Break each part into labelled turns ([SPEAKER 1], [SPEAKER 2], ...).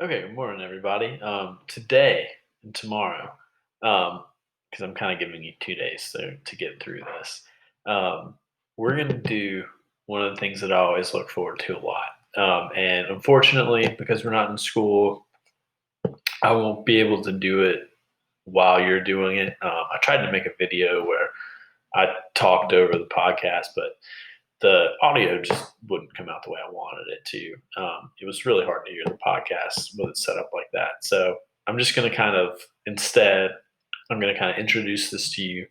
[SPEAKER 1] Okay, good morning, everybody. Today and tomorrow, because I'm kind of giving you 2 days to get through this, um, we're going to do one of the things that I always look forward to a lot. And unfortunately, because we're not in school, I won't be able to do it while you're doing it. I tried to make a video where I talked over the podcast, but the audio just wouldn't come out the way I wanted it to. It was really hard to hear the podcast with it set up like that. So I'm just going to I'm going to kind of introduce this to you,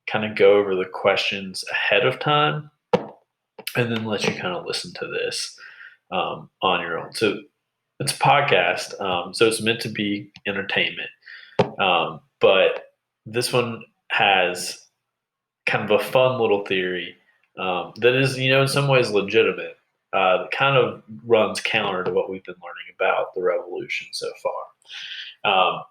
[SPEAKER 1] kind of go over the questions ahead of time, and then let you kind of listen to this on your own. So it's a podcast, so it's meant to be entertainment. But this one has kind of a fun little theory that is, in some ways legitimate. That kind of runs counter to what we've been learning about the revolution so far.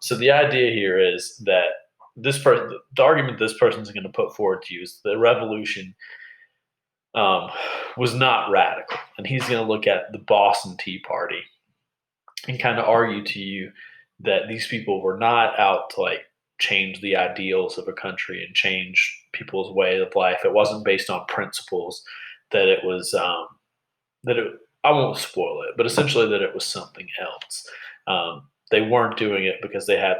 [SPEAKER 1] So the idea here is that the argument this person is going to put forward to you is the revolution um, was not radical, and he's going to look at the Boston Tea Party and kind of argue to you that these people were not out to change the ideals of a country and change people's way of life. It wasn't based on principles. That it was that it. I won't spoil it, but essentially that it was something else. They weren't doing it because they had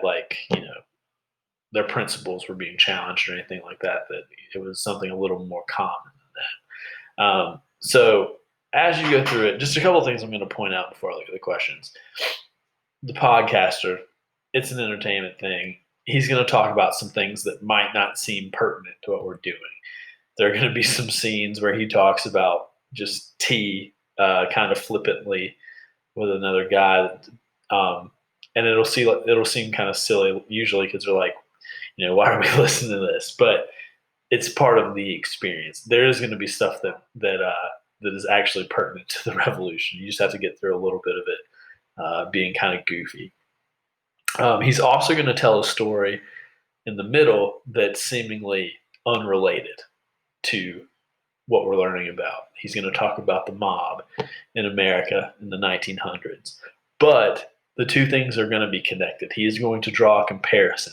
[SPEAKER 1] their principles were being challenged or anything like that. That it was something a little more common than that. So as you go through it, just a couple of things I'm going to point out before I look at the questions. The podcaster, it's an entertainment thing. He's going to talk about some things that might not seem pertinent to what we're doing. There are going to be some scenes where he talks about just tea kind of flippantly with another guy. Um, and it'll seem kind of silly usually because they're like, why are we listening to this? But it's part of the experience. There is going to be stuff that is actually pertinent to the revolution. You just have to get through a little bit of it being kind of goofy. He's also going to tell a story in the middle that's seemingly unrelated to what we're learning about. He's going to talk about the mob in America in the 1900s. But the two things are going to be connected. He is going to draw a comparison.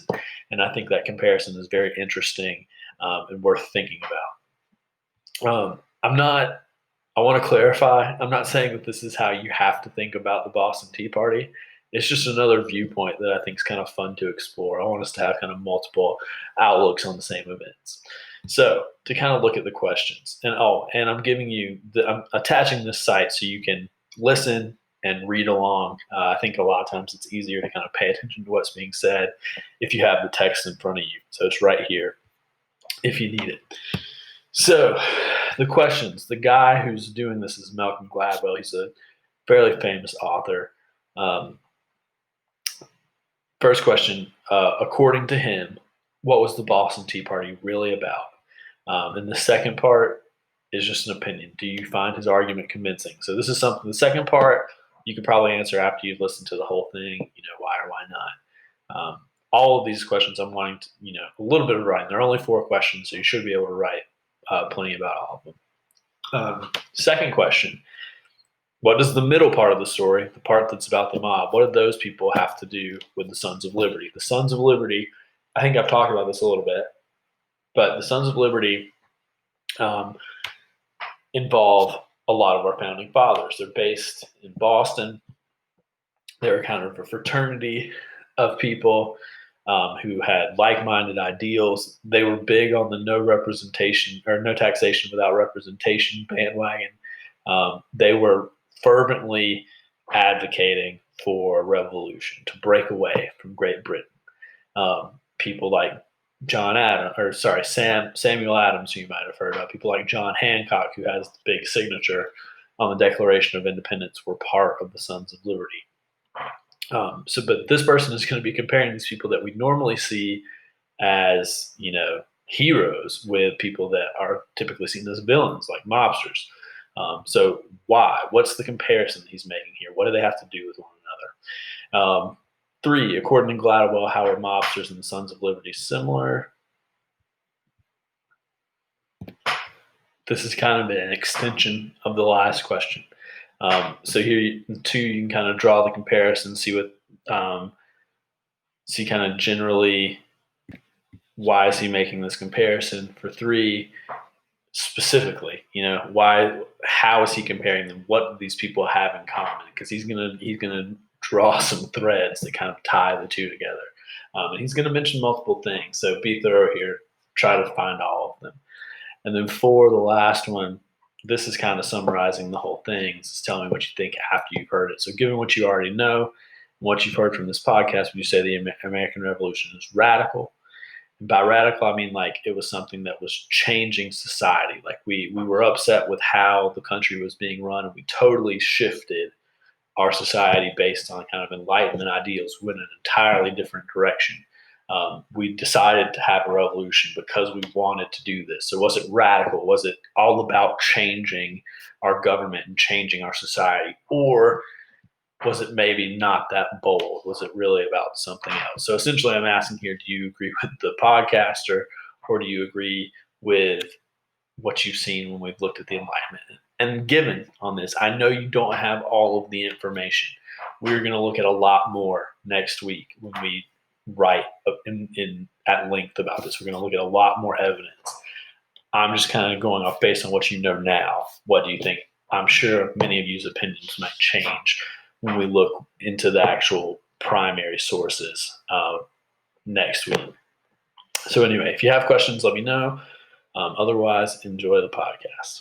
[SPEAKER 1] And I think that comparison is very interesting and worth thinking about. I want to clarify, I'm not saying that this is how you have to think about the Boston Tea Party. It's just another viewpoint that I think is kind of fun to explore. I want us to have kind of multiple outlooks on the same events. So to kind of look at the questions, and I'm attaching this site so you can listen and read along. I think a lot of times it's easier to kind of pay attention to what's being said if you have the text in front of you. So it's right here if you need it. So the questions, the guy who's doing this is Malcolm Gladwell. He's a fairly famous author. Um, First question, according to him, what was the Boston Tea Party really about? And the second part is just an opinion. Do you find his argument convincing? So this is something. The second part you could probably answer after you've listened to the whole thing. Why or why not? All of these questions, I'm wanting to, a little bit of writing. There are only 4 questions, so you should be able to write plenty about all of them. Second question. What does the middle part of the story, the part that's about the mob, what do those people have to do with the Sons of Liberty? The Sons of Liberty, I think I've talked about this a little bit, but the Sons of Liberty um, involve a lot of our founding fathers. They're based in Boston. They're kind of a fraternity of people who had like-minded ideals. They were big on the no representation or no taxation without representation bandwagon. They were fervently advocating for revolution to break away from Great Britain. People like Samuel Adams, who you might have heard of, people like John Hancock, who has the big signature on the Declaration of Independence, were part of the Sons of Liberty. But this person is going to be comparing these people that we normally see as, heroes with people that are typically seen as villains, like mobsters. So why? What's the comparison he's making here? What do they have to do with one another? 3, according to Gladwell, how are mobsters and the Sons of Liberty similar? This is kind of an extension of the last question. So here, two, you can kind of draw the comparison, see kind of generally why is he making this comparison. For three, specifically, how is he comparing them? What do these people have in common? Because he's gonna draw some threads that kind of tie the two together, and he's gonna mention multiple things. So be thorough here. Try to find all of them. And then for the last one, this is kind of summarizing the whole thing. It's telling me what you think after you've heard it. So given what you already know, what you've heard from this podcast, would you say the American Revolution is radical? And by radical, I mean like it was something that was changing society. Like we were upset with how the country was being run, and we totally shifted our society based on kind of Enlightenment ideals went in an entirely different direction. We decided to have a revolution because we wanted to do this. So was it radical? Was it all about changing our government and changing our society? Or was it maybe not that bold? Was it really about something else? So essentially, I'm asking here, do you agree with the podcaster, or do you agree with what you've seen when we've looked at the Enlightenment? And given on this, I know you don't have all of the information. We're going to look at a lot more next week when we write at length about this. We're going to look at a lot more evidence. I'm just kind of going off based on what you know now. What do you think? I'm sure many of you's opinions might change when we look into the actual primary sources next week. So anyway, if you have questions, let me know. Otherwise, enjoy the podcast.